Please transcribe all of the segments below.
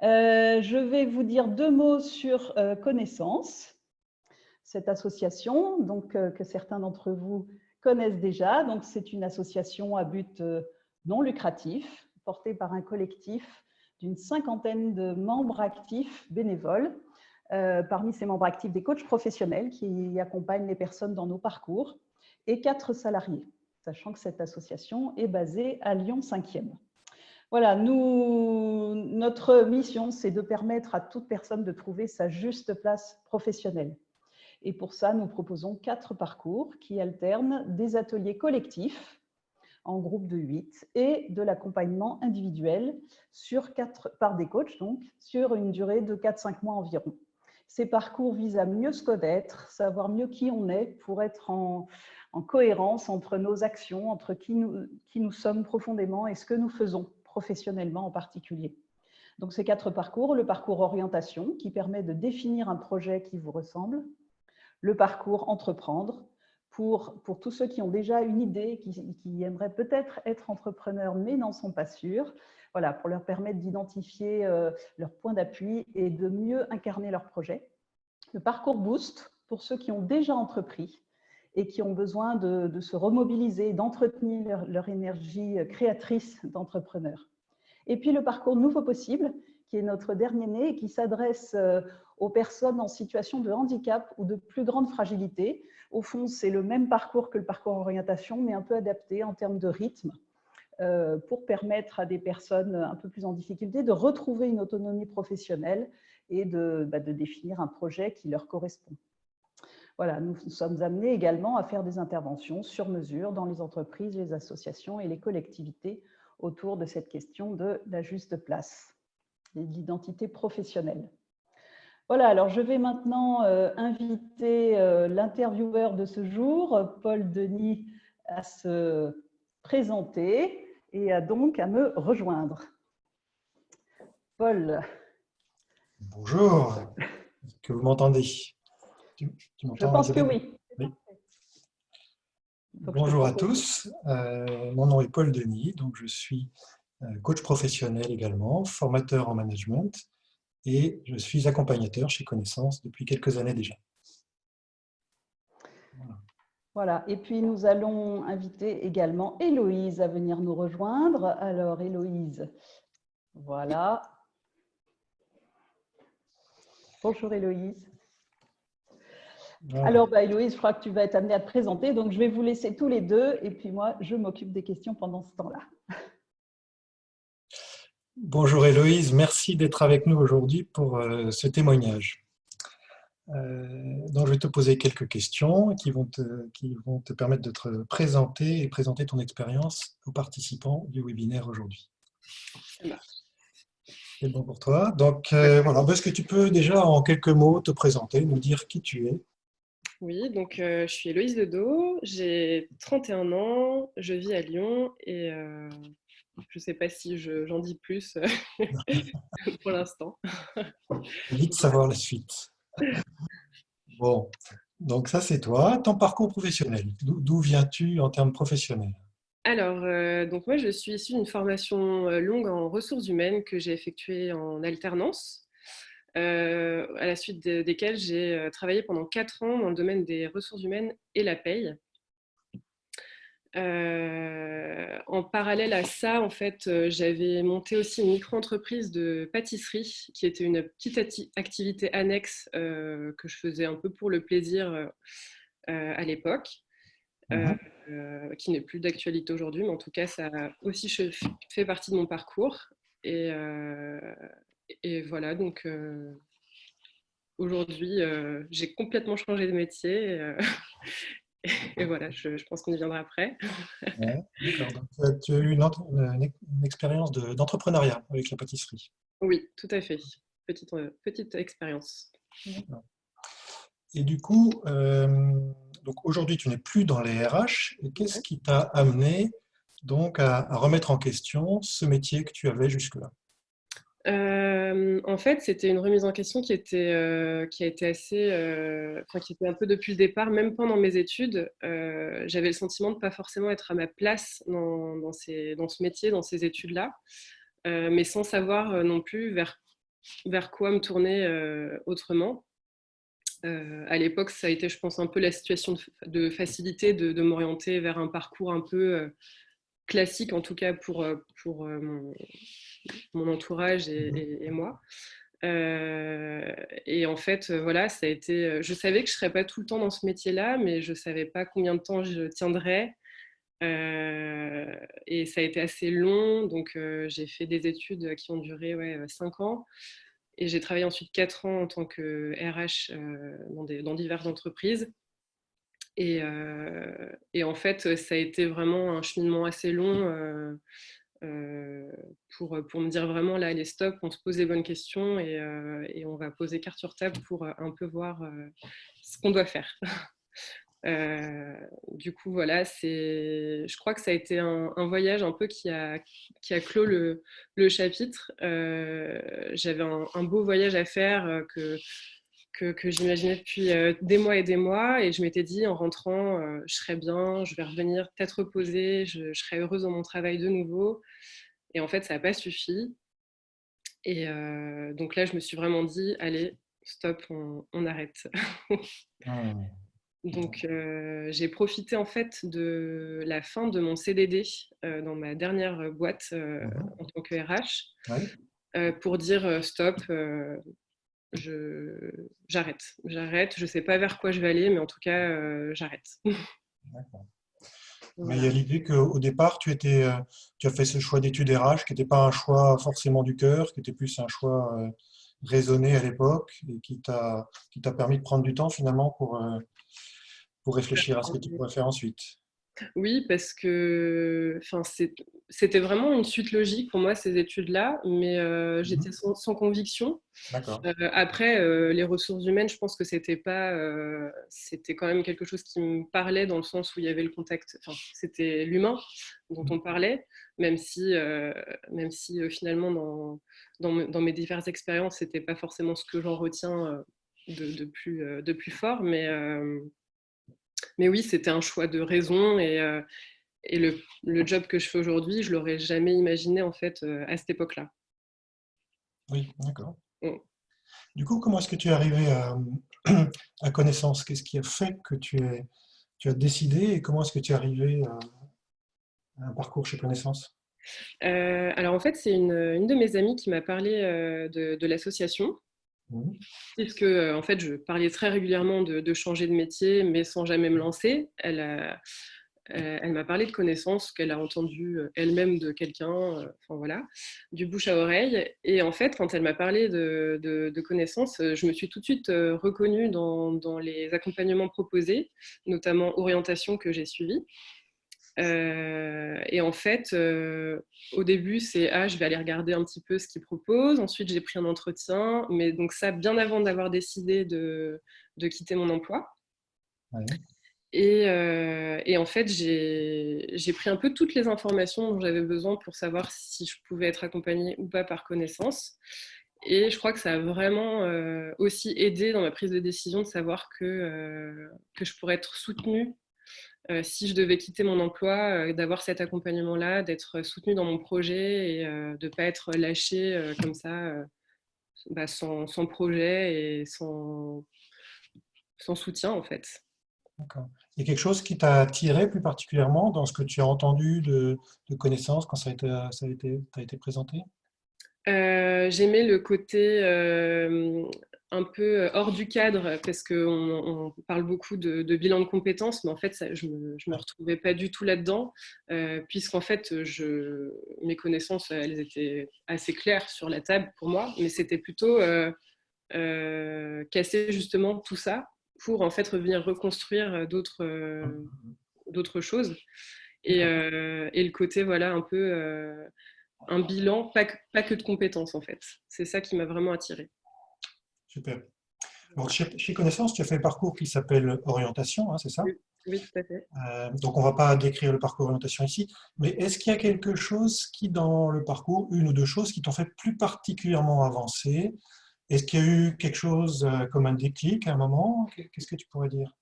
Je vais vous dire deux mots sur Connaissance, cette association que certains d'entre vous connaissent déjà. Donc, c'est une association à but non lucratif, portée par un collectif d'une cinquantaine de membres actifs bénévoles. Parmi ces membres actifs, des coachs professionnels qui accompagnent les personnes dans nos parcours et 4 salariés, sachant que cette association est basée à Lyon 5e. Voilà, notre mission, c'est de permettre à toute personne de trouver sa juste place professionnelle. Et pour ça, nous proposons 4 parcours qui alternent des ateliers collectifs en groupe de 8 et de l'accompagnement individuel par des coachs, donc, sur une durée de 4-5 mois environ. Ces parcours visent à mieux se connaître, savoir mieux qui on est pour être en cohérence entre nos actions, entre qui nous sommes profondément et ce que nous faisons professionnellement en particulier. Donc ces 4 parcours, le parcours orientation qui permet de définir un projet qui vous ressemble, le parcours entreprendre pour tous ceux qui ont déjà une idée, qui aimeraient peut-être être entrepreneurs mais n'en sont pas sûrs, voilà, pour leur permettre d'identifier leurs points d'appui et de mieux incarner leur projet. Le parcours Boost pour ceux qui ont déjà entrepris et qui ont besoin de se remobiliser, d'entretenir leur énergie créatrice d'entrepreneur. Et puis le parcours Nouveau Possible, qui est notre dernier né et qui s'adresse aux personnes en situation de handicap ou de plus grande fragilité. Au fond, c'est le même parcours que le parcours orientation, mais un peu adapté en termes de rythme, pour permettre à des personnes un peu plus en difficulté de retrouver une autonomie professionnelle et de définir un projet qui leur correspond. Voilà, nous sommes amenés également à faire des interventions sur mesure dans les entreprises, les associations et les collectivités autour de cette question de la juste place et de l'identité professionnelle. Voilà, alors je vais maintenant inviter l'intervieweur de ce jour, Paul Denis, à se présenter et donc à me rejoindre. Paul. Bonjour, est-ce que vous m'entendez? Tu Je m'entends, pense que Isabelle? oui. Oui. Bonjour à tous, mon nom est Paul Denis, donc je suis coach professionnel également, formateur en management et je suis accompagnateur chez Connaissance depuis quelques années déjà. Voilà, et puis nous allons inviter également Héloïse à venir nous rejoindre. Alors Héloïse, voilà. Bonjour Héloïse. Voilà. Alors Héloïse, je crois que tu vas être amenée à te présenter, donc je vais vous laisser tous les deux et puis moi je m'occupe des questions pendant ce temps-là. Bonjour Héloïse, merci d'être avec nous aujourd'hui pour ce témoignage. Donc je vais te poser quelques questions qui vont te permettre de te présenter et présenter ton expérience aux participants du webinaire aujourd'hui. C'est bon pour toi. Donc voilà, est-ce que tu peux déjà en quelques mots te présenter, nous dire qui tu es? Oui, donc je suis Héloïse Ledo, j'ai 31 ans, je vis à Lyon et je ne sais pas si j'en dis plus pour l'instant. Vite savoir la suite. Bon, donc ça c'est toi. Ton parcours professionnel, d'où viens-tu en termes professionnels? Alors, donc moi je suis issue d'une formation longue en ressources humaines que j'ai effectuée en alternance, à la suite desquelles j'ai travaillé pendant 4 ans dans le domaine des ressources humaines et la paye. En parallèle à ça, en fait, j'avais monté aussi une micro-entreprise de pâtisserie qui était une petite activité annexe que je faisais un peu pour le plaisir à l'époque, qui n'est plus d'actualité aujourd'hui, mais en tout cas, ça a aussi fait partie de mon parcours. Et voilà, donc aujourd'hui, j'ai complètement changé de métier. Et voilà, je pense qu'on y viendra après. Ouais, d'accord. Donc, tu as eu une expérience d'entrepreneuriat avec la pâtisserie. Oui, tout à fait. Petite expérience. Et du coup, donc aujourd'hui, tu n'es plus dans les RH. Et qu'est-ce qui t'a amené donc à remettre en question ce métier que tu avais jusque-là? En fait, c'était une remise en question qui a été assez, qui était un peu depuis le départ, même pendant mes études. J'avais le sentiment de ne pas forcément être à ma place dans ce métier, dans ces études-là, mais sans savoir non plus vers vers quoi me tourner autrement. À l'époque, ça a été, je pense, un peu la situation de facilité de m'orienter vers un parcours un peu classique, en tout cas pour mon entourage et moi. Et en fait, voilà, ça a été. Je savais que je ne serais pas tout le temps dans ce métier-là, mais je ne savais pas combien de temps je tiendrais. Et ça a été assez long, donc j'ai fait des études qui ont duré 5 ans. Et j'ai travaillé ensuite 4 ans en tant que RH dans diverses entreprises. Et en fait, ça a été vraiment un cheminement assez long pour me dire vraiment, là, allez, stop, on se pose les bonnes questions et on va poser carte sur table pour un peu voir ce qu'on doit faire. Du coup, voilà, je crois que ça a été un voyage un peu qui a clos le chapitre. J'avais un beau voyage à faire que j'imaginais depuis des mois et des mois, et je m'étais dit, en rentrant, je serai bien, je vais revenir peut-être reposer, je serai heureuse dans mon travail de nouveau. Et en fait, ça n'a pas suffi. Et donc là, je me suis vraiment dit, allez, stop, on arrête. Donc, j'ai profité en fait de la fin de mon CDD dans ma dernière boîte en tant que RH pour dire stop, j'arrête. J'arrête. Je ne sais pas vers quoi je vais aller, mais en tout cas, j'arrête. D'accord. Mais Voilà. il y a l'idée qu'au départ, tu as fait ce choix d'études RH qui n'était pas un choix forcément du cœur, qui était plus un choix raisonné à l'époque et qui t'a permis de prendre du temps finalement pour réfléchir à ce que tu pourrais faire ensuite. Oui, parce que c'était vraiment une suite logique pour moi, ces études-là, mais j'étais sans conviction. D'accord. Après, les ressources humaines, je pense que c'était pas, c'était quand même quelque chose qui me parlait dans le sens où il y avait le contact, enfin, c'était l'humain dont on parlait, même si finalement, dans mes diverses expériences, c'était pas forcément ce que j'en retiens de plus fort, mais oui, c'était un choix de raison et le job que je fais aujourd'hui, je l'aurais jamais imaginé en fait à cette époque-là. Oui, d'accord. Mm. Du coup, comment est-ce que tu es arrivé à Connaissance? Qu'est-ce qui a fait que tu as décidé et comment est-ce que tu es arrivé à un parcours chez Connaissance? Alors en fait, c'est une de mes amies qui m'a parlé de l'association, Mhm. puisque en fait, je parlais très régulièrement de changer de métier, mais sans jamais me lancer. Elle m'a parlé de Connaissance qu'elle a entendu elle-même de quelqu'un, enfin voilà, du bouche à oreille. Et en fait, quand elle m'a parlé de Connaissance, je me suis tout de suite reconnue dans les accompagnements proposés, notamment orientation que j'ai suivi. Et en fait, au début, c'est je vais aller regarder un petit peu ce qu'ils proposent. Ensuite, j'ai pris un entretien, mais donc ça, bien avant d'avoir décidé de quitter mon emploi. Ouais. Et en fait, j'ai pris un peu toutes les informations dont j'avais besoin pour savoir si je pouvais être accompagnée ou pas par Connaissance. Et je crois que ça a vraiment aussi aidé dans ma prise de décision de savoir que je pourrais être soutenue si je devais quitter mon emploi, d'avoir cet accompagnement-là, d'être soutenue dans mon projet et de ne pas être lâchée comme ça, sans projet et sans soutien en fait. D'accord. Il y a quelque chose qui t'a attiré plus particulièrement dans ce que tu as entendu de Connaissance quand t'as été présenté? J'aimais le côté un peu hors du cadre parce qu'on parle beaucoup de bilan de compétences, mais en fait, je me retrouvais pas du tout là-dedans, puisqu'en fait, mes connaissances, elles étaient assez claires sur la table pour moi, mais c'était plutôt casser justement tout ça pour en fait revenir reconstruire d'autres choses. Et le côté, voilà, un peu un bilan, pas que de compétences en fait. C'est ça qui m'a vraiment attirée. Super. Donc, chez Connaissance, tu as fait un parcours qui s'appelle orientation, hein, c'est ça? Oui, oui, tout à fait. Donc, on ne va pas décrire le parcours orientation ici, mais est-ce qu'il y a quelque chose qui, dans le parcours, une ou deux choses qui t'ont fait plus particulièrement avancer? Est-ce qu'il y a eu quelque chose comme un déclic à un moment? Qu'est-ce que tu pourrais dire?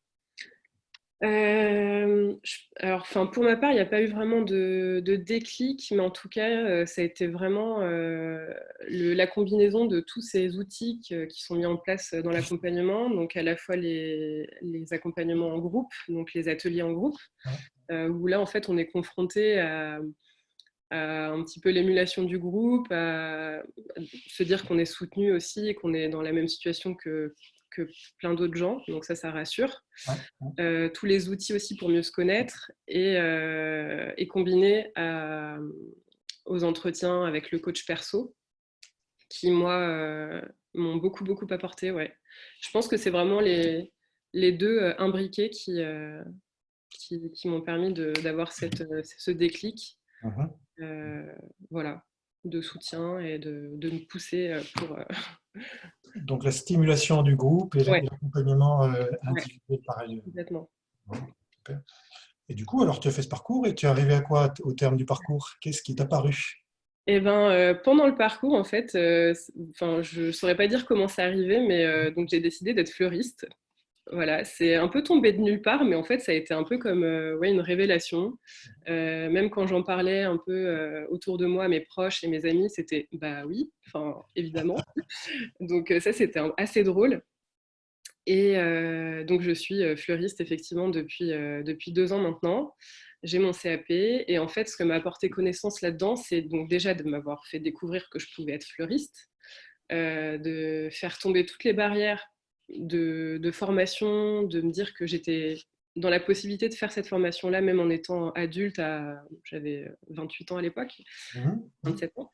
Alors, enfin, pour ma part, il n'y a pas eu vraiment de déclic, mais en tout cas, ça a été vraiment la combinaison de tous ces outils qui sont mis en place dans l'accompagnement, donc à la fois les accompagnements en groupe, donc les ateliers en groupe, où là, en fait, on est confronté à un petit peu l'émulation du groupe, à se dire qu'on est soutenu aussi et qu'on est dans la même situation que plein d'autres gens, donc ça rassure. Tous les outils aussi pour mieux se connaître et combiner aux entretiens avec le coach perso qui, moi, m'ont beaucoup, beaucoup apporté. Ouais. Je pense que c'est vraiment les deux imbriqués qui m'ont permis d'avoir ce déclic. Voilà, de soutien et de me pousser pour... Donc la stimulation du groupe et Ouais, l'accompagnement ouais, individuel par ailleurs. complètement. Bon, super. Et du coup, alors tu as fait ce parcours et tu es arrivé à quoi au terme du parcours? Qu'est-ce qui t'a paru? Eh ben, pendant le parcours, en fait, enfin, je ne saurais pas dire comment c'est arrivé, mais donc j'ai décidé d'être fleuriste. Voilà, c'est un peu tombé de nulle part, mais en fait, ça a été un peu comme ouais, une révélation. Même quand j'en parlais un peu autour de moi, mes proches et mes amis, c'était bah oui, enfin évidemment. Donc ça, c'était assez drôle. Et donc je suis fleuriste effectivement depuis 2 ans maintenant. J'ai mon CAP et en fait, ce que m'a apporté connaissance là-dedans, c'est donc déjà de m'avoir fait découvrir que je pouvais être fleuriste, de faire tomber toutes les barrières de formation, de me dire que j'étais dans la possibilité de faire cette formation-là, même en étant adulte, j'avais 28 ans à l'époque, 27 ans.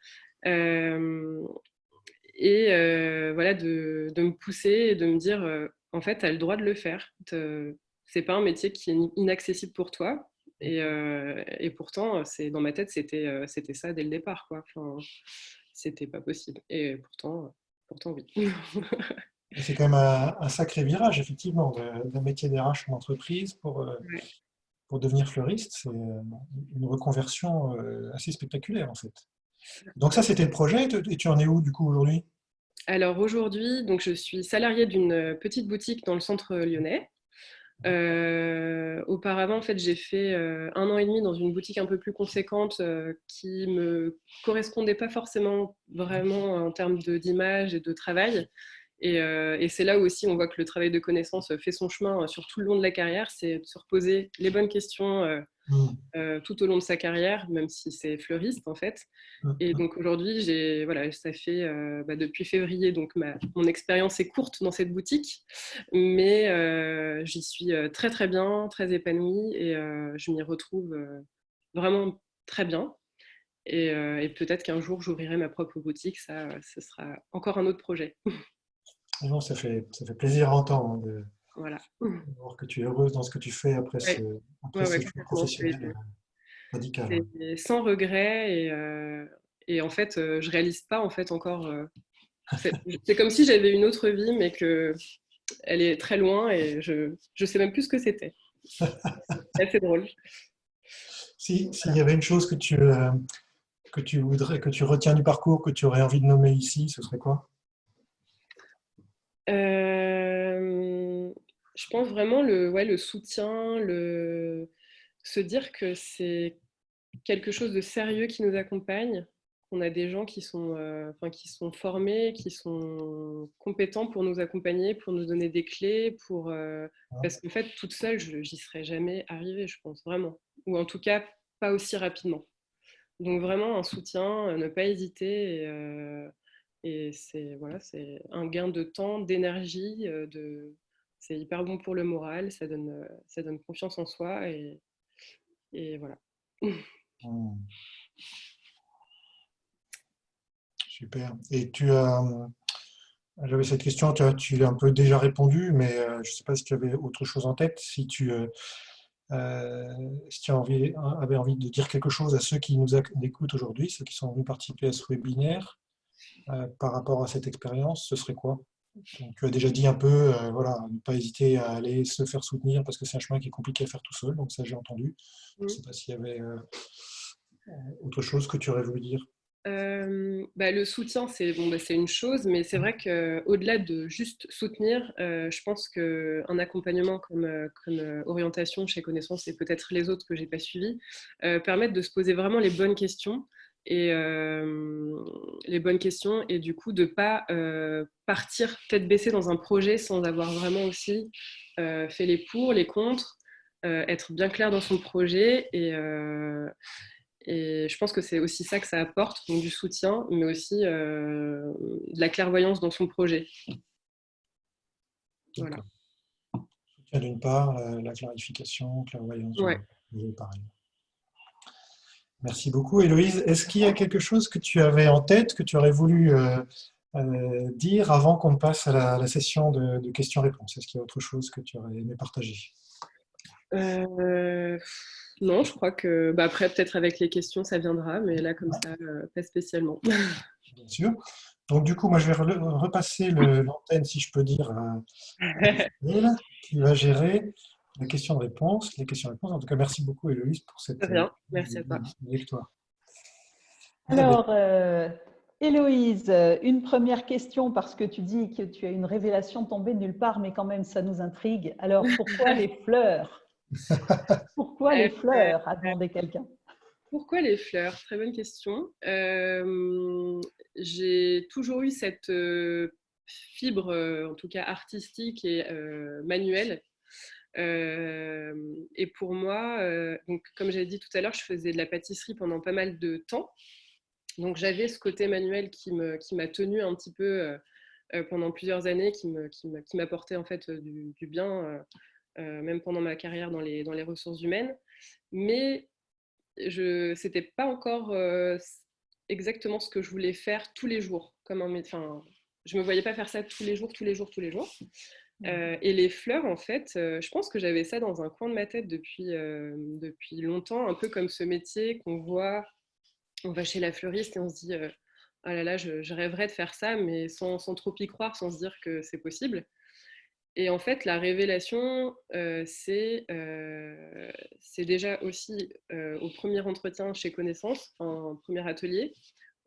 Et voilà, de me pousser et de me dire, en fait, tu as le droit de le faire. C'est pas un métier qui est inaccessible pour toi. Et pourtant, dans ma tête, c'était ça dès le départ, quoi. Enfin, c'était pas possible. Et pourtant oui. C'est quand même un sacré virage, effectivement, d'un métier DRH en entreprise Ouais. pour devenir fleuriste. C'est une reconversion assez spectaculaire, en fait. Donc ça, c'était le projet. Et tu en es où, du coup, aujourd'hui? Alors aujourd'hui, donc je suis salariée d'une petite boutique dans le centre lyonnais. Auparavant, en fait, j'ai fait 1 an et demi dans une boutique un peu plus conséquente qui me correspondait pas forcément vraiment en termes d'image et de travail. Et c'est là où aussi on voit que le travail de connaissance fait son chemin sur tout le long de la carrière, c'est de se reposer les bonnes questions tout au long de sa carrière, même si c'est fleuriste en fait. Et donc aujourd'hui, voilà, ça fait depuis février, donc mon expérience est courte dans cette boutique, mais j'y suis très très bien, très épanouie et je m'y retrouve vraiment très bien. Et peut-être qu'un jour j'ouvrirai ma propre boutique, ça, ce sera encore un autre projet. Et non, ça fait plaisir à entendre Voilà. de voir que tu es heureuse dans ce que tu fais Ouais, après ouais, ouais, ce choix complètement. professionnel radical. C'est sans regret et en fait, je réalise pas en fait encore. C'est comme si j'avais une autre vie, mais que elle est très loin et je sais même plus ce que c'était. C'est assez drôle. S'il y avait une chose que tu voudrais, que tu retiens du parcours, que tu aurais envie de nommer ici, ce serait quoi? Euh, je pense vraiment ouais, le soutien, se dire que c'est quelque chose de sérieux qui nous accompagne. On a des gens enfin, qui sont formés, qui sont compétents pour nous accompagner, pour nous donner des clés, parce qu'en fait, toute seule, j'y serais jamais arrivée, je pense, vraiment. Ou en tout cas, pas aussi rapidement. Donc vraiment un soutien, ne pas hésiter. Et c'est voilà, c'est un gain de temps, d'énergie, c'est hyper bon pour le moral, ça donne confiance en soi et voilà. Hmm, super. Et tu as, j'avais cette question, tu l'as un peu déjà répondu, mais je ne sais pas si tu avais autre chose en tête. Si tu avais envie de dire quelque chose à ceux qui nous écoutent aujourd'hui, ceux qui sont venus participer à ce webinaire, par rapport à cette expérience, ce serait quoi? Donc, tu as déjà dit un peu, voilà, ne pas hésiter à aller se faire soutenir parce que c'est un chemin qui est compliqué à faire tout seul. Donc ça, j'ai entendu. Je ne sais pas s'il y avait autre chose que tu aurais voulu dire. Le soutien, c'est une chose, mais c'est vrai qu'au-delà de juste soutenir, je pense qu'un accompagnement comme orientation chez Connaissance et peut-être les autres que je n'ai pas suivis, permettent de se poser vraiment les bonnes questions et du coup de ne pas partir tête baissée dans un projet sans avoir vraiment aussi fait les pour, les contre, être bien clair dans son projet et je pense que c'est aussi ça que ça apporte, donc du soutien, mais aussi de la clairvoyance dans son projet. Voilà. Soutien d'une part, la clarification, clairvoyance, Ouais. pareil. Merci beaucoup, Héloïse. Est-ce qu'il y a quelque chose que tu avais en tête, que tu aurais voulu dire avant qu'on passe à la session de questions-réponses? Est-ce qu'il y a autre chose que tu aurais aimé partager? Non, je crois que après, peut-être avec les questions, ça viendra, mais là, comme ça, pas spécialement. Bien sûr. Donc, du coup, moi, je vais repasser l'antenne, si je peux dire, à Isabelle, qui va gérer les questions-réponses. En tout cas, merci beaucoup, Héloïse, pour cette Très bien, merci à toi. avec toi. Alors, Héloïse, une première question, parce que tu dis que tu as une révélation tombée de nulle part, mais quand même, ça nous intrigue. Alors, pourquoi les fleurs? Pourquoi les fleurs, a demandé quelqu'un. Pourquoi les fleurs? Très bonne question. J'ai toujours eu cette fibre, en tout cas artistique et manuelle. Et pour moi, donc, comme j'avais dit tout à l'heure, je faisais de la pâtisserie pendant pas mal de temps. Donc j'avais ce côté manuel qui m'a tenue un petit peu pendant plusieurs années, qui m'apportait en fait du bien, même pendant ma carrière dans les ressources humaines. Mais c'était pas encore exactement ce que je voulais faire tous les jours. Je me voyais pas faire ça tous les jours. Et les fleurs, en fait, je pense que j'avais ça dans un coin de ma tête depuis longtemps, un peu comme ce métier qu'on voit. On va chez la fleuriste et on se dit ah là là, je rêverais de faire ça, mais sans trop y croire, sans se dire que c'est possible. Et en fait, la révélation, c'est déjà aussi au premier entretien chez Connaissance, un premier atelier,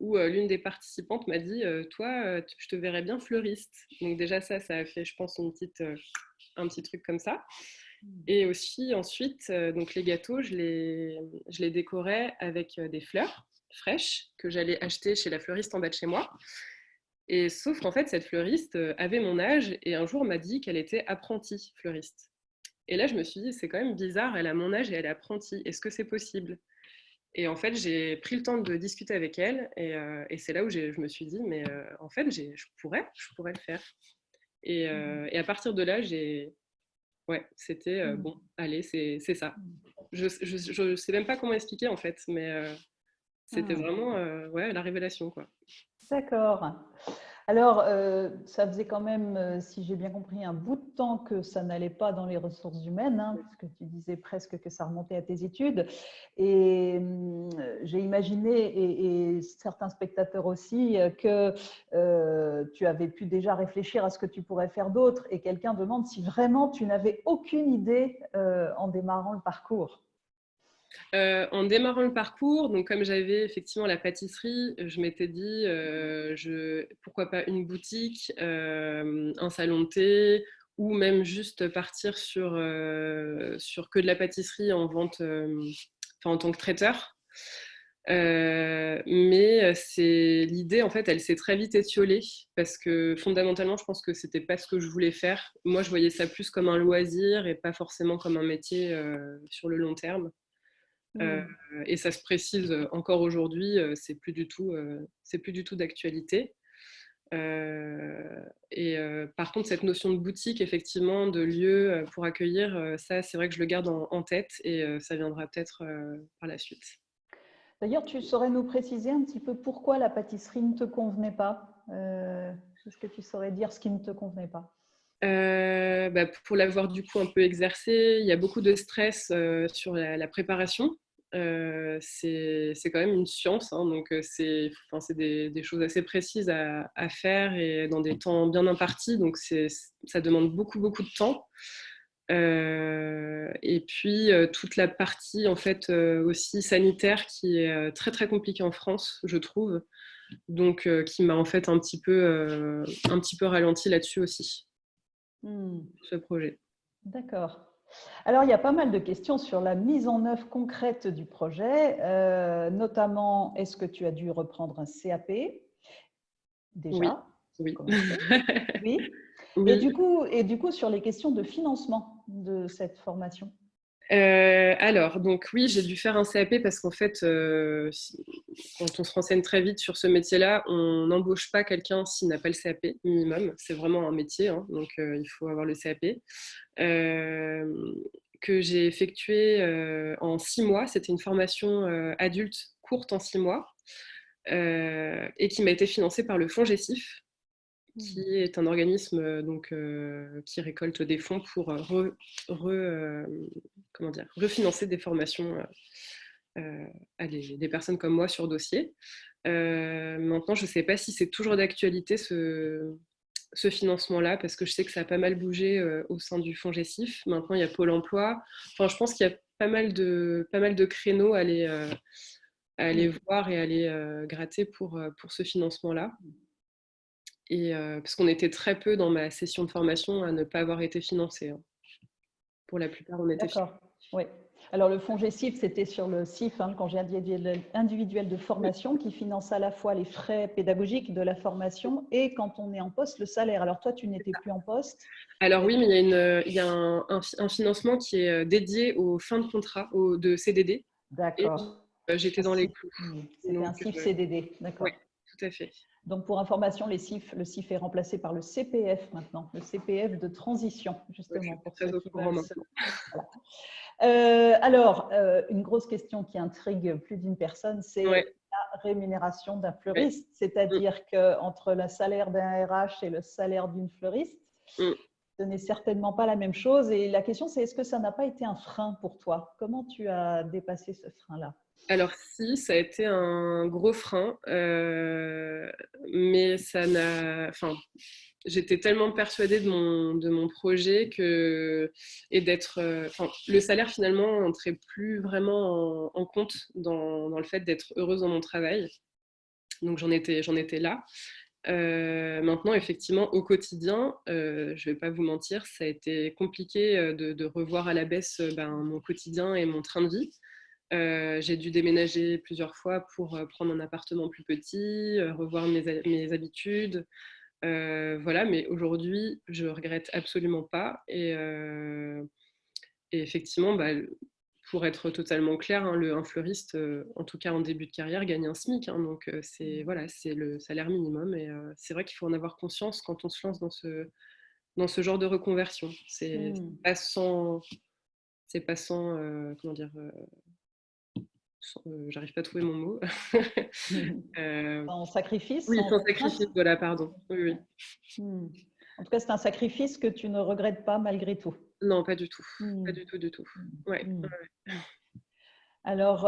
où l'une des participantes m'a dit toi, je te verrais bien fleuriste. Donc déjà ça a fait, je pense, un petit truc comme ça. Et aussi ensuite, donc les gâteaux, je les décorais avec des fleurs fraîches que j'allais acheter chez la fleuriste en bas de chez moi. Et sauf qu'en fait, cette fleuriste avait mon âge et un jour m'a dit qu'elle était apprentie fleuriste. Et là, je me suis dit, c'est quand même bizarre, elle a mon âge et elle est apprentie. Est-ce que c'est possible? Et en fait, j'ai pris le temps de discuter avec elle et c'est là où je me suis dit, mais en fait, je pourrais le faire. Et à partir de là, c'était bon, allez, c'est ça. Je sais même pas comment expliquer en fait, mais c'était vraiment la révélation, quoi. D'accord. Alors, ça faisait quand même, si j'ai bien compris, un bout de temps que ça n'allait pas dans les ressources humaines, hein, parce que tu disais presque que ça remontait à tes études. Et j'ai imaginé, et certains spectateurs aussi, que tu avais pu déjà réfléchir à ce que tu pourrais faire d'autre. Et quelqu'un demande si vraiment tu n'avais aucune idée en démarrant le parcours. En démarrant le parcours, donc comme j'avais effectivement la pâtisserie, je m'étais dit pourquoi pas une boutique, un salon de thé, ou même juste partir sur que de la pâtisserie en vente, en tant que traiteur. Mais l'idée, en fait, elle s'est très vite étiolée parce que fondamentalement, je pense que c'était pas ce que je voulais faire. Moi, je voyais ça plus comme un loisir et pas forcément comme un métier sur le long terme. Et ça se précise encore aujourd'hui, c'est plus du tout d'actualité. Par contre, cette notion de boutique, effectivement, de lieu pour accueillir, ça, c'est vrai que je le garde en tête et ça viendra peut-être par la suite. D'ailleurs, tu saurais nous préciser un petit peu pourquoi la pâtisserie ne te convenait pas? Est-ce que tu saurais dire ce qui ne te convenait pas? Pour l'avoir du coup un peu exercé, il y a beaucoup de stress sur la préparation. C'est quand même une science, hein, donc c'est des choses assez précises à faire et dans des temps bien impartis, donc ça demande beaucoup de temps. Et puis toute la partie en fait aussi sanitaire qui est très très compliquée en France, je trouve, donc qui m'a en fait un petit peu ralenti là-dessus aussi, ce projet. D'accord. Alors, il y a pas mal de questions sur la mise en œuvre concrète du projet, notamment, est-ce que tu as dû reprendre un CAP Oui, déjà oui. Oui. Oui. Et du coup, sur les questions de financement de cette formation. Alors, donc oui, j'ai dû faire un CAP parce qu'en fait, quand on se renseigne très vite sur ce métier-là, on n'embauche pas quelqu'un s'il n'a pas le CAP minimum. C'est vraiment un métier, hein, donc il faut avoir le CAP. Que j'ai effectué en 6 mois. C'était une formation adulte courte en 6 mois et qui m'a été financée par le Fonds GESIF, qui est un organisme qui récolte des fonds pour refinancer des formations à des personnes comme moi sur dossier. Maintenant, je ne sais pas si c'est toujours d'actualité ce financement-là, parce que je sais que ça a pas mal bougé au sein du Fonds GESIF. Maintenant, il y a Pôle emploi. Enfin, je pense qu'il y a pas mal de créneaux à aller voir et à aller gratter pour ce financement-là. Et parce qu'on était très peu dans ma session de formation à ne pas avoir été financé, hein. Pour la plupart, on était financé. D'accord, oui. Alors, le fonds GESIF, c'était sur le CIF, le congé individuel de formation, qui finance à la fois les frais pédagogiques de la formation et, quand on est en poste, le salaire. Alors, toi, tu n'étais plus en poste. Alors oui, mais il y a un financement qui est dédié aux fins de contrat, de CDD. D'accord. Et j'étais dans les clous. C'était un CIF CDD, d'accord. Oui, tout à fait. Donc, pour information, le CIF est remplacé par le CPF maintenant, le CPF de transition, justement, pour ceux qui veulent. Voilà. Alors, une grosse question qui intrigue plus d'une personne, c'est la rémunération d'un fleuriste, c'est-à-dire qu'entre le salaire d'un RH et le salaire d'une fleuriste, ce n'est certainement pas la même chose. Et la question, c'est est-ce que ça n'a pas été un frein pour toi? Comment tu as dépassé ce frein-là? Alors si, ça a été un gros frein, mais ça n'a... Enfin, j'étais tellement persuadée de mon projet et d'être... le salaire, finalement, n'entrait plus vraiment en compte dans le fait d'être heureuse dans mon travail. Donc j'en étais là. Maintenant, effectivement, au quotidien, je ne vais pas vous mentir, ça a été compliqué de revoir à la baisse mon quotidien et mon train de vie. J'ai dû déménager plusieurs fois pour prendre un appartement plus petit, revoir mes habitudes. Voilà, mais aujourd'hui, je regrette absolument pas. Et effectivement, pour être totalement clair, un fleuriste, en tout cas en début de carrière, gagne un SMIC. Donc c'est le salaire minimum. Et c'est vrai qu'il faut en avoir conscience quand on se lance dans ce genre de reconversion. C'est pas sans comment dire. J'arrive pas à trouver mon mot. Sans sacrifice? Oui, sans sacrifice, voilà, pardon. Oui. En tout cas, c'est un sacrifice que tu ne regrettes pas malgré tout. Non, pas du tout. Pas du tout. Ouais. Alors,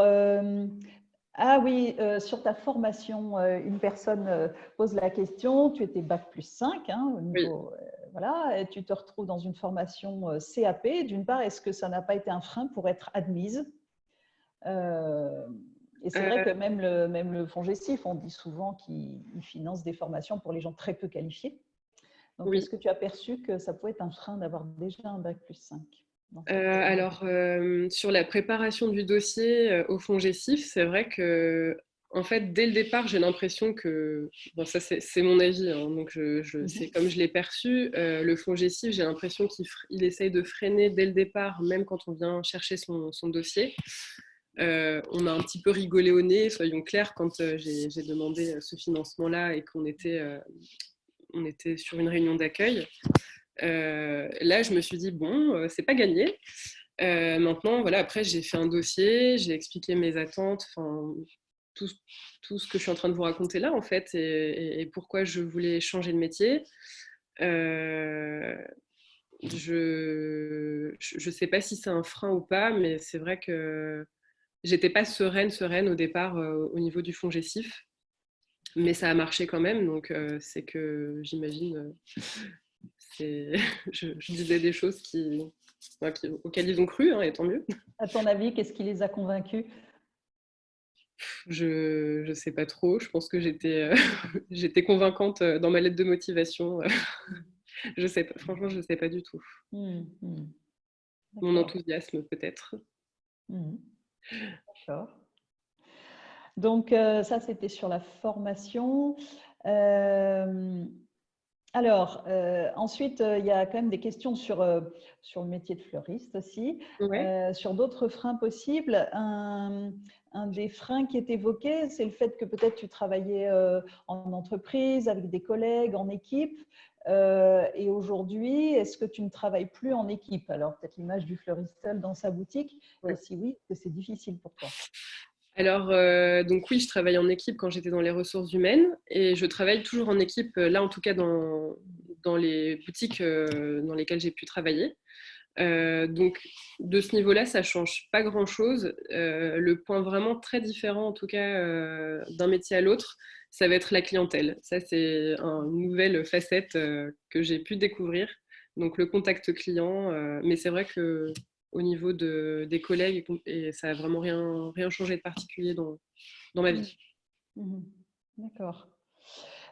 ah oui, sur ta formation, une personne pose la question, tu étais Bac+5 au niveau, voilà, et tu te retrouves dans une formation CAP. D'une part, est-ce que ça n'a pas été un frein pour être admise? Et c'est vrai que même le Fonds GESIF, on dit souvent qu'il finance des formations pour les gens très peu qualifiés. Donc, est-ce que tu as perçu que ça pouvait être un frein d'avoir déjà un Bac+5? Alors, sur la préparation du dossier au Fonds GESIF, c'est vrai que, en fait, dès le départ, j'ai l'impression que, bon, ça c'est mon avis, donc c'est comme je l'ai perçu, le Fonds GESIF, j'ai l'impression qu'il essaye de freiner dès le départ, même quand on vient chercher son dossier. On a un petit peu rigolé au nez, soyons clairs, quand j'ai demandé ce financement-là et qu'on était sur une réunion d'accueil. Là, je me suis dit, bon, c'est pas gagné. Maintenant, voilà, après, j'ai fait un dossier, j'ai expliqué mes attentes, tout ce que je suis en train de vous raconter là, en fait, et pourquoi je voulais changer de métier. Je sais pas si c'est un frein ou pas, mais c'est vrai que j'étais pas sereine au départ au niveau du Fonds GESIF, mais ça a marché quand même, donc c'est que j'imagine je disais des choses auxquelles ils ont cru, hein, et tant mieux. À ton avis, qu'est-ce qui les a convaincus? Je sais pas trop. Je pense que j'étais convaincante dans ma lettre de motivation. Je sais pas, franchement, je sais pas du tout. Mon enthousiasme, peut-être. D'accord. Donc, ça, c'était sur la formation. Alors, ensuite, il y a quand même des questions sur le métier de fleuriste aussi, Ouais. sur d'autres freins possibles. Un des freins qui est évoqué, c'est le fait que peut-être tu travaillais en entreprise, avec des collègues, en équipe. Et aujourd'hui, est-ce que tu ne travailles plus en équipe? Alors, peut-être l'image du fleuriste seul dans sa boutique. Ouais. Et si oui, est-ce que c'est difficile pour toi? Alors, donc oui, je travaille en équipe quand j'étais dans les ressources humaines et je travaille toujours en équipe, là en tout cas dans les boutiques dans lesquelles j'ai pu travailler. Donc, de ce niveau-là, ça ne change pas grand-chose. Le point vraiment très différent, en tout cas, d'un métier à l'autre, ça va être la clientèle. Ça, c'est une nouvelle facette que j'ai pu découvrir. Donc, le contact client. Mais c'est vrai qu'au niveau des collègues, et ça n'a vraiment rien changé de particulier dans ma vie. D'accord.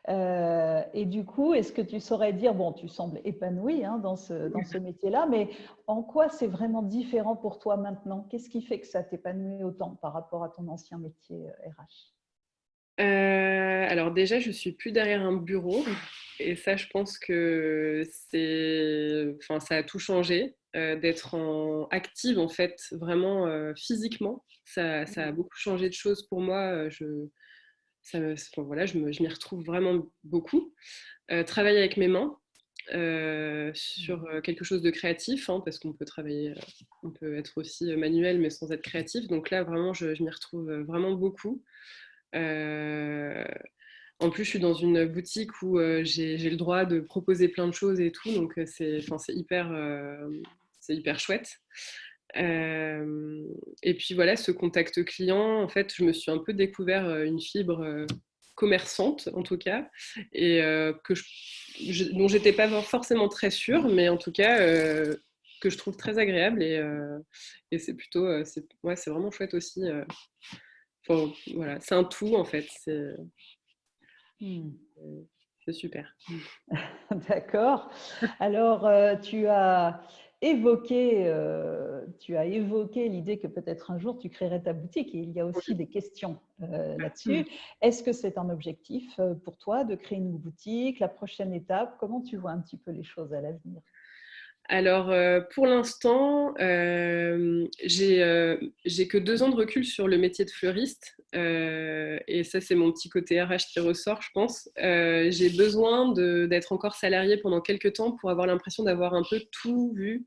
Et du coup, est-ce que tu saurais dire, bon, tu sembles épanouie hein, dans ce métier-là, mais en quoi c'est vraiment différent pour toi maintenant? Qu'est-ce qui fait que ça t'épanouit autant par rapport à ton ancien métier RH? Alors déjà, je suis plus derrière un bureau et ça, je pense que enfin, ça a tout changé. D'être active en fait, vraiment physiquement, ça a beaucoup changé de choses pour moi. Enfin, voilà, je m'y retrouve vraiment beaucoup. Travailler avec mes mains sur quelque chose de créatif, hein, parce qu'on peut travailler, on peut être aussi manuel mais sans être créatif. Donc là, vraiment, je m'y retrouve vraiment beaucoup. En plus, je suis dans une boutique où j'ai le droit de proposer plein de choses et tout, donc c'est hyper chouette. Et puis voilà, ce contact client, en fait, je me suis un peu découvert une fibre commerçante, en tout cas, et dont j'étais pas forcément très sûre, mais en tout cas, que je trouve très agréable et c'est plutôt, ouais, c'est vraiment chouette aussi. Enfin, voilà, c'est un tout en fait, c'est super. D'accord. Alors, tu as évoqué l'idée que peut-être un jour tu créerais ta boutique et il y a aussi des questions là-dessus. Est-ce que c'est un objectif pour toi de créer une boutique? La prochaine étape, comment tu vois un petit peu les choses à l'avenir? Alors, pour l'instant, j'ai que 2 ans de recul sur le métier de fleuriste. Et ça, c'est mon petit côté RH qui ressort, je pense. J'ai besoin d'être encore salariée pendant quelques temps pour avoir l'impression d'avoir un peu tout vu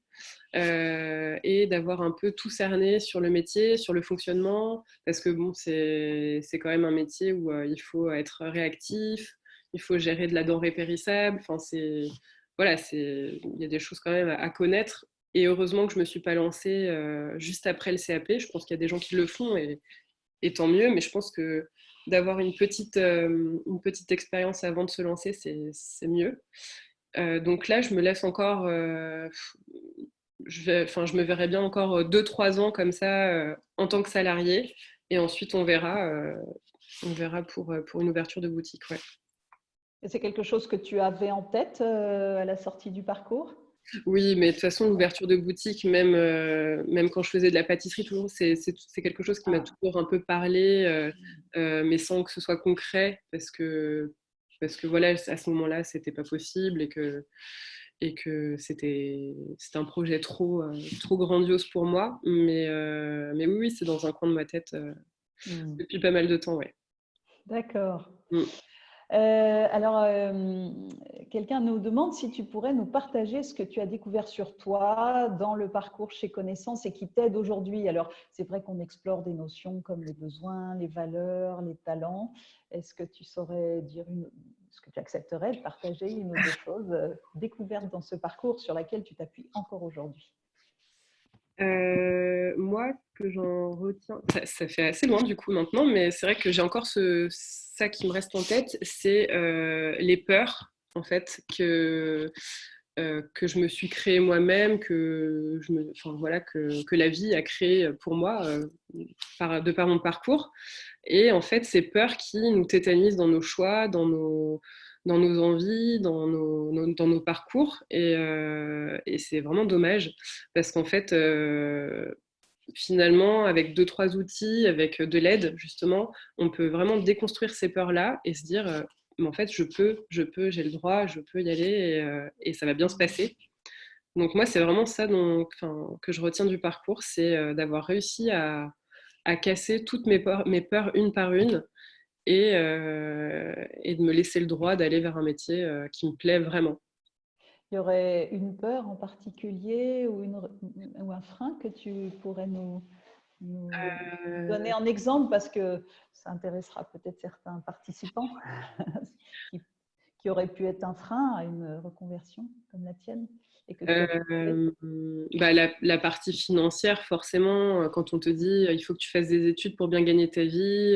et d'avoir un peu tout cerné sur le métier, sur le fonctionnement. Parce que bon, c'est quand même un métier où il faut être réactif, il faut gérer de la denrée périssable. Enfin, voilà, il y a des choses quand même à connaître. Et heureusement que je ne me suis pas lancée juste après le CAP. Je pense qu'il y a des gens qui le font et tant mieux. Mais je pense que d'avoir une petite expérience avant de se lancer, c'est mieux. Donc là, je me laisse encore. Je me verrai bien encore 2-3 ans comme ça en tant que salarié. Et ensuite, on verra pour une ouverture de boutique. Ouais. Et c'est quelque chose que tu avais en tête à la sortie du parcours? Oui, mais de toute façon, l'ouverture de boutique, même quand je faisais de la pâtisserie, toujours, c'est quelque chose qui m'a toujours un peu parlé, mais sans que ce soit concret, parce que voilà, à ce moment-là, c'était pas possible et que c'était un projet trop grandiose pour moi. Mais oui, c'est dans un coin de ma tête depuis pas mal de temps, ouais. D'accord. Mm. Alors, quelqu'un nous demande si tu pourrais nous partager ce que tu as découvert sur toi dans le parcours chez Connaissance et qui t'aide aujourd'hui. Alors, c'est vrai qu'on explore des notions comme les besoins, les valeurs, les talents. Est-ce que tu saurais dire est-ce que tu accepterais de partager une ou deux choses découvertes dans ce parcours sur laquelle tu t'appuies encore aujourd'hui? Moi, que j'en retiens, ça fait assez loin du coup maintenant, mais c'est vrai que j'ai encore ça qui me reste en tête, c'est les peurs en fait que je me suis créé moi-même, que la vie a créé pour moi de par mon parcours. Et en fait, ces peurs qui nous tétanisent dans nos choix, dans nos envies, dans nos parcours. Et c'est vraiment dommage parce qu'en fait, finalement, avec 2-3 outils, avec de l'aide, justement, on peut vraiment déconstruire ces peurs-là et se dire, mais en fait, j'ai le droit, je peux y aller et ça va bien se passer. Donc moi, c'est vraiment ça que je retiens du parcours, c'est d'avoir réussi à casser toutes mes peurs une par une et de me laisser le droit d'aller vers un métier qui me plaît vraiment. Il y aurait une peur en particulier ou un frein que tu pourrais nous donner en exemple parce que ça intéressera peut-être certains participants qui, qui auraient pu être un frein à une reconversion comme la tienne et que tu as trouvé. La partie financière, forcément, quand on te dit il faut que tu fasses des études pour bien gagner ta vie,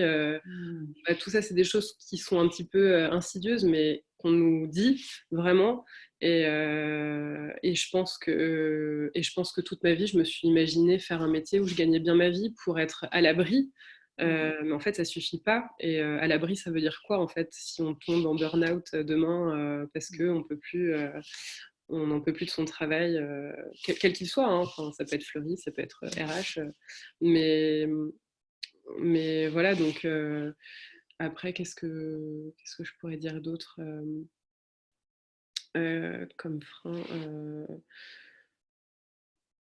tout ça, c'est des choses qui sont un petit peu insidieuses, mais qu'on nous dit vraiment. Et je pense que toute ma vie, je me suis imaginé faire un métier où je gagnais bien ma vie pour être à l'abri. Mais en fait, ça suffit pas. Et à l'abri, ça veut dire quoi en fait si on tombe en burn-out demain parce qu'on peut plus, on n'en peut plus de son travail, quel qu'il soit. Hein. Enfin, ça peut être fleuriste, ça peut être RH, mais mais voilà. Donc après, qu'est-ce que je pourrais dire d'autre comme frein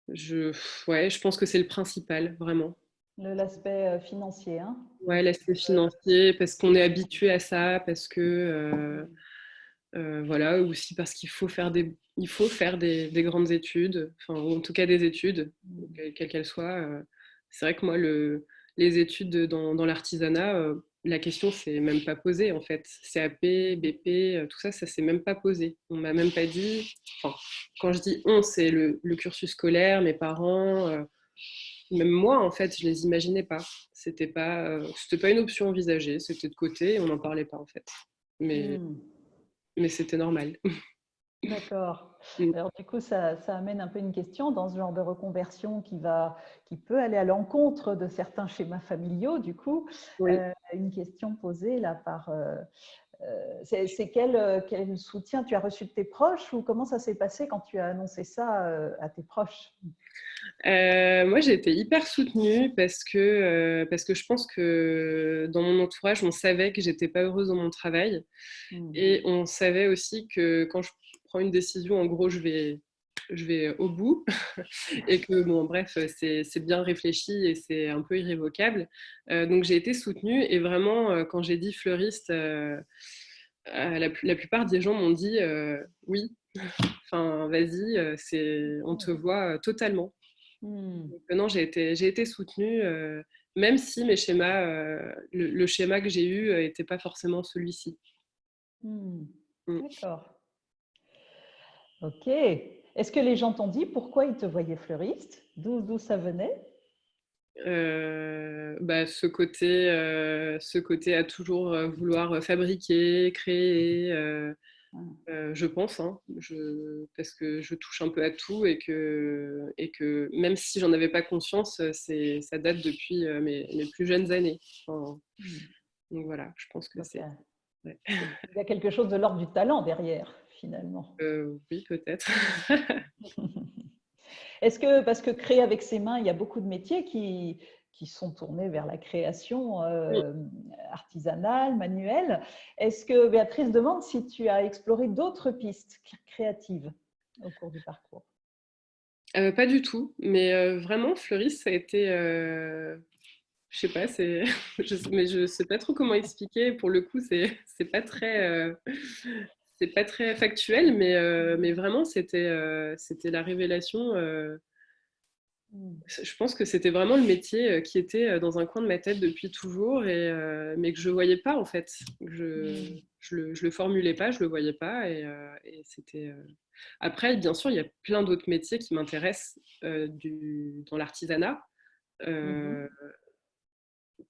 je pense que c'est le principal, vraiment. L'aspect financier. Hein. Ouais, l'aspect financier, parce qu'on est habitué à ça, parce que voilà, aussi parce qu'il faut faire des grandes études, enfin, ou en tout cas des études, quelles qu'elles soient. C'est vrai que moi, les études dans l'artisanat, la question s'est même pas posée en fait. CAP, BP, tout ça, ça s'est même pas posé. On m'a même pas dit. Enfin, quand je dis on, c'est le cursus scolaire, mes parents, même moi en fait, je les imaginais pas. C'était pas une option envisagée, c'était de côté, et on n'en parlait pas en fait. Mais c'était normal. D'accord. Alors du coup, ça amène un peu une question dans ce genre de reconversion qui peut aller à l'encontre de certains schémas familiaux. Du coup, Oui. une question posée là c'est quel soutien tu as reçu de tes proches ou comment ça s'est passé quand tu as annoncé ça à tes proches? Moi, j'ai été hyper soutenue parce que je pense que dans mon entourage, on savait que j'étais pas heureuse dans mon travail. Et on savait aussi que quand je prends une décision, en gros, je vais au bout. Et que, bon, bref, c'est bien réfléchi et c'est un peu irrévocable. Donc, j'ai été soutenue. Et vraiment, quand j'ai dit fleuriste, la plupart des gens m'ont dit oui, enfin, vas-y, on te voit totalement. Donc, non, j'ai été soutenue, même si mes schémas, le schéma que j'ai eu n'était pas forcément celui-ci. D'accord. Ok. Est-ce que les gens t'ont dit pourquoi ils te voyaient fleuriste? D'où ça venait? Ce côté à toujours vouloir fabriquer, créer, je pense, hein, parce que je touche un peu à tout et que même si j'en avais pas conscience, ça date depuis mes plus jeunes années. Enfin, donc voilà, je pense que c'est... Ouais. Il y a quelque chose de l'ordre du talent derrière, finalement. Oui, peut-être. Est-ce que, parce que créer avec ses mains, il y a beaucoup de métiers qui sont tournés vers la création artisanale, manuelle. Est-ce que Béatrice demande si tu as exploré d'autres pistes créatives au cours du parcours? Pas du tout, mais vraiment, fleuriste, ça a été... je sais pas, mais je sais pas trop comment expliquer. Pour le coup, c'est pas très... c'est pas très factuel, mais vraiment, c'était la révélation. Je pense que c'était vraiment le métier qui était dans un coin de ma tête depuis toujours, mais que je ne voyais pas en fait. Je le formulais pas, je le voyais pas. Et c'était. Après, bien sûr, il y a plein d'autres métiers qui m'intéressent dans l'artisanat,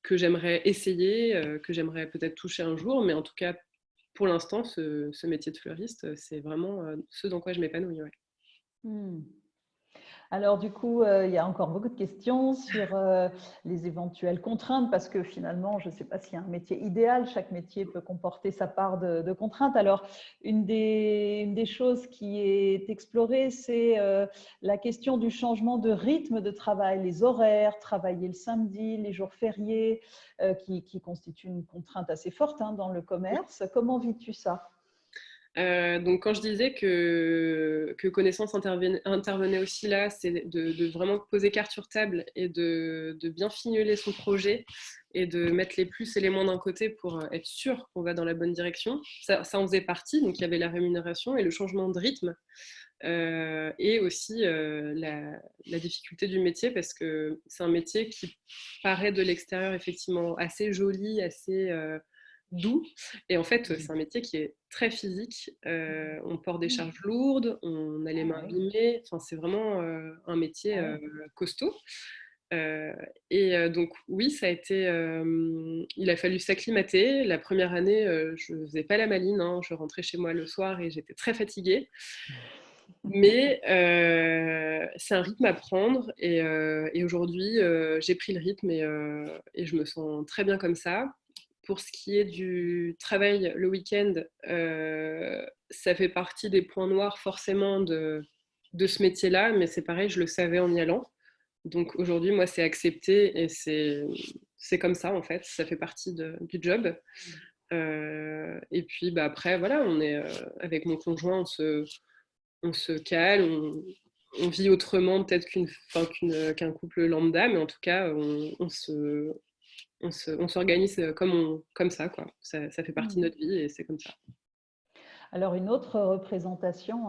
que j'aimerais essayer, que j'aimerais peut-être toucher un jour, mais en tout cas pour l'instant, ce métier de fleuriste, c'est vraiment ce dans quoi je m'épanouis. Ouais. Hmm. Alors du coup, il y a encore beaucoup de questions sur les éventuelles contraintes parce que finalement, je ne sais pas s'il y a un métier idéal, chaque métier peut comporter sa part de contraintes. Alors une des choses qui est explorée, c'est la question du changement de rythme de travail, les horaires, travailler le samedi, les jours fériés, qui constituent une contrainte assez forte dans le commerce. Comment vis-tu ça? Donc, quand je disais que connaissance intervenait aussi là, c'est de vraiment poser carte sur table et de bien ficeler son projet et de mettre les plus et les moins d'un côté pour être sûr qu'on va dans la bonne direction. Ça en faisait partie, donc il y avait la rémunération et le changement de rythme et aussi la difficulté du métier parce que c'est un métier qui paraît de l'extérieur effectivement assez joli, assez doux. Et en fait, c'est un métier qui est très physique. On porte des charges lourdes, on a les mains abîmées. Enfin, c'est vraiment un métier costaud. Donc oui, ça a été. Il a fallu s'acclimater. La première année, je ne faisais pas la maline. Je rentrais chez moi le soir et j'étais très fatiguée. Mais c'est un rythme à prendre et aujourd'hui, j'ai pris le rythme et je me sens très bien comme ça. Pour ce qui est du travail le week-end, ça fait partie des points noirs forcément de ce métier-là, mais c'est pareil, je le savais en y allant. Donc aujourd'hui, moi, c'est accepté et c'est comme ça en fait, ça fait partie du job. Et puis bah, après, voilà, on est avec mon conjoint, on se cale, on vit autrement peut-être qu'un couple lambda, mais en tout cas, on s'organise comme ça, quoi. Ça fait partie de notre vie et c'est comme ça. Alors, une autre représentation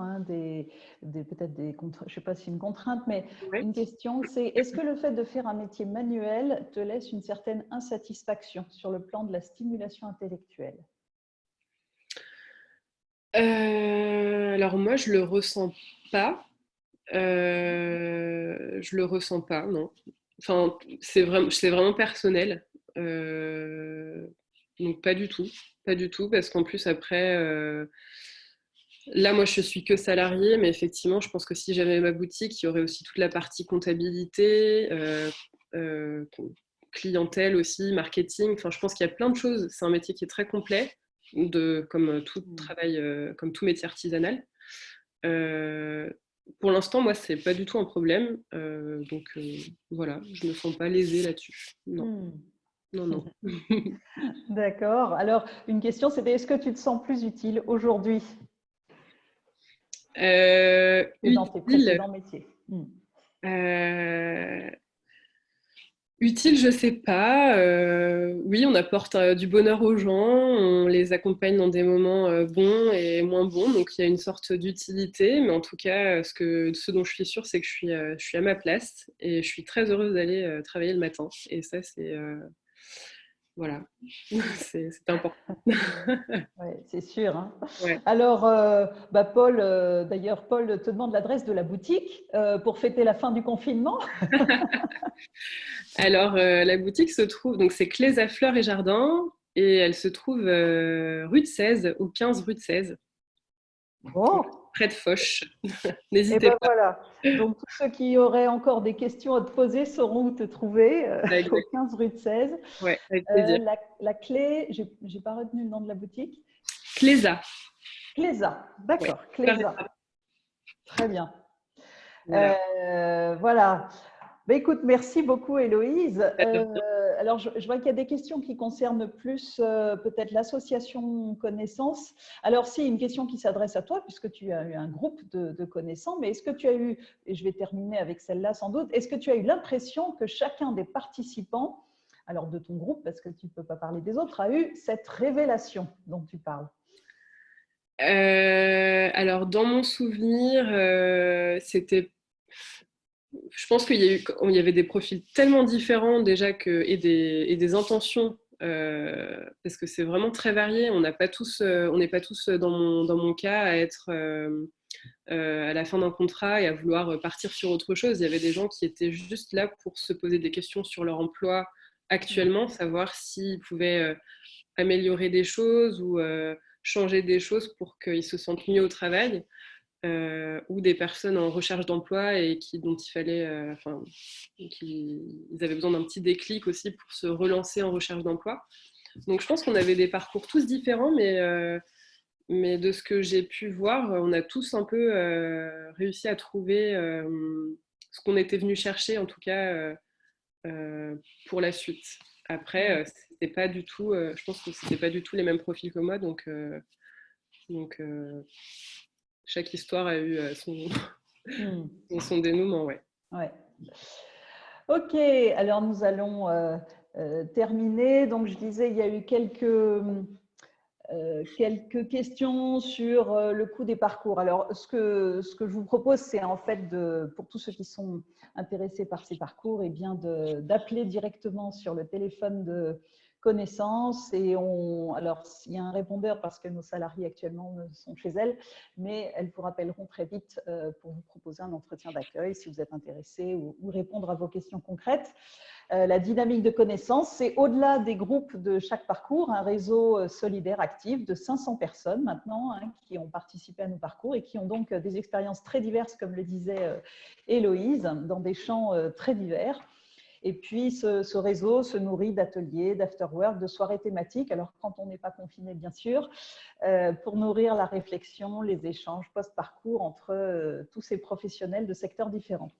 peut-être je ne sais pas si une contrainte, mais Ouais. une question, c'est est-ce que le fait de faire un métier manuel te laisse une certaine insatisfaction sur le plan de la stimulation intellectuelle? Alors moi, je le ressens pas. Je le ressens pas, non. Enfin, c'est vraiment personnel. Donc pas du tout, pas du tout, parce qu'en plus après, là moi je suis que salariée, mais effectivement je pense que si j'avais ma boutique, il y aurait aussi toute la partie comptabilité, euh, clientèle aussi, marketing. Enfin, je pense qu'il y a plein de choses. C'est un métier qui est très complet, comme tout travail, comme tout métier artisanal. Pour l'instant, moi, c'est pas du tout un problème. Donc voilà, je me sens pas lésée là-dessus. Non, non, non. D'accord. Alors, une question, c'était est-ce que tu te sens plus utile aujourd'hui que dans tes Utile. précédents métiers? Utile, je sais pas. Oui, on apporte du bonheur aux gens, on les accompagne dans des moments bons et moins bons, donc il y a une sorte d'utilité. Mais en tout cas, ce dont je suis sûre, c'est que je suis à ma place et je suis très heureuse d'aller travailler le matin. Et ça, voilà, c'est important. Oui, c'est sûr. Ouais. Alors, Paul, d'ailleurs, Paul te demande l'adresse de la boutique pour fêter la fin du confinement. Alors, la boutique se trouve, donc c'est Cléza Fleurs et Jardins, et elle se trouve rue de 16 ou 15 rue de 16, Bon, près de Foch. et N'hésitez ben pas. voilà. Donc, tous ceux qui auraient encore des questions à te poser sauront où te trouver au Exact. 15 rue de 16. Ouais, avec plaisir. La clé, j'ai pas retenu le nom de la boutique. Cléza. Cléza, Ouais. d'accord, Cléza. Très bien. Voilà. Voilà. Ben, écoute, merci beaucoup Héloïse. Très Alors, je vois qu'il y a des questions qui concernent plus peut-être l'association Connaissance. Alors, si, une question qui s'adresse à toi, puisque tu as eu un groupe de connaissants, mais est-ce que tu as eu, et je vais terminer avec celle-là sans doute, est-ce que tu as eu l'impression que chacun des participants, alors de ton groupe, parce que tu ne peux pas parler des autres, a eu cette révélation dont tu parles? Alors, dans mon souvenir, je pense il y avait des profils tellement différents déjà et des intentions, parce que c'est vraiment très varié. On n'est pas tous dans mon cas à être à la fin d'un contrat et à vouloir partir sur autre chose. Il y avait des gens qui étaient juste là pour se poser des questions sur leur emploi actuellement, savoir s'ils pouvaient améliorer des choses ou changer des choses pour qu'ils se sentent mieux au travail, ou des personnes en recherche d'emploi et dont il fallait, ils avaient besoin d'un petit déclic aussi pour se relancer en recherche d'emploi. Donc je pense qu'on avait des parcours tous différents, mais de ce que j'ai pu voir, on a tous un peu réussi à trouver ce qu'on était venu chercher, en tout cas pour la suite. Après, c'était pas du tout, je pense que c'était pas du tout les mêmes profils que moi, donc chaque histoire a eu son dénouement, ouais. Ouais. Ok, alors nous allons terminer. Donc, je disais, il y a eu quelques questions sur le coût des parcours. Alors, ce que je vous propose, c'est en fait, pour tous ceux qui sont intéressés par ces parcours, et bien d'appeler directement sur le téléphone de Connaissance. Et alors, il y a un répondeur parce que nos salariés actuellement sont chez elles, mais elles vous rappelleront très vite pour vous proposer un entretien d'accueil si vous êtes intéressé ou répondre à vos questions concrètes. La dynamique de Connaissance, c'est au-delà des groupes de chaque parcours, un réseau solidaire actif de 500 personnes maintenant qui ont participé à nos parcours et qui ont donc des expériences très diverses, comme le disait Héloïse, dans des champs très divers. Et puis, ce réseau se nourrit d'ateliers, d'afterwork, de soirées thématiques, alors quand on n'est pas confiné, bien sûr, pour nourrir la réflexion, les échanges post-parcours entre tous ces professionnels de secteurs différents.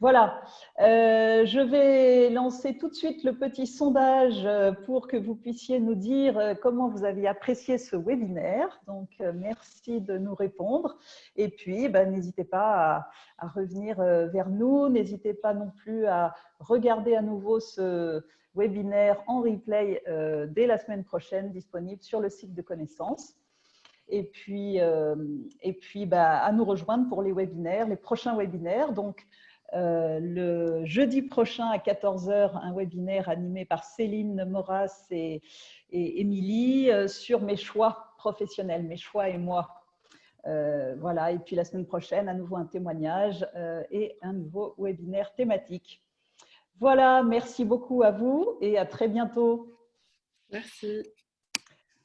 Voilà, je vais lancer tout de suite le petit sondage pour que vous puissiez nous dire comment vous avez apprécié ce webinaire. Donc, merci de nous répondre. Et puis, n'hésitez pas à revenir vers nous. N'hésitez pas non plus à regarder à nouveau ce webinaire en replay dès la semaine prochaine, disponible sur le site de Connaissance. Et puis à nous rejoindre pour les webinaires, les prochains webinaires. Donc, le jeudi prochain à 14 h, un webinaire animé par Céline Moras et Émilie sur mes choix professionnels, mes choix et moi. Voilà, et puis la semaine prochaine, à nouveau un témoignage et un nouveau webinaire thématique. Voilà, merci beaucoup à vous et à très bientôt. Merci.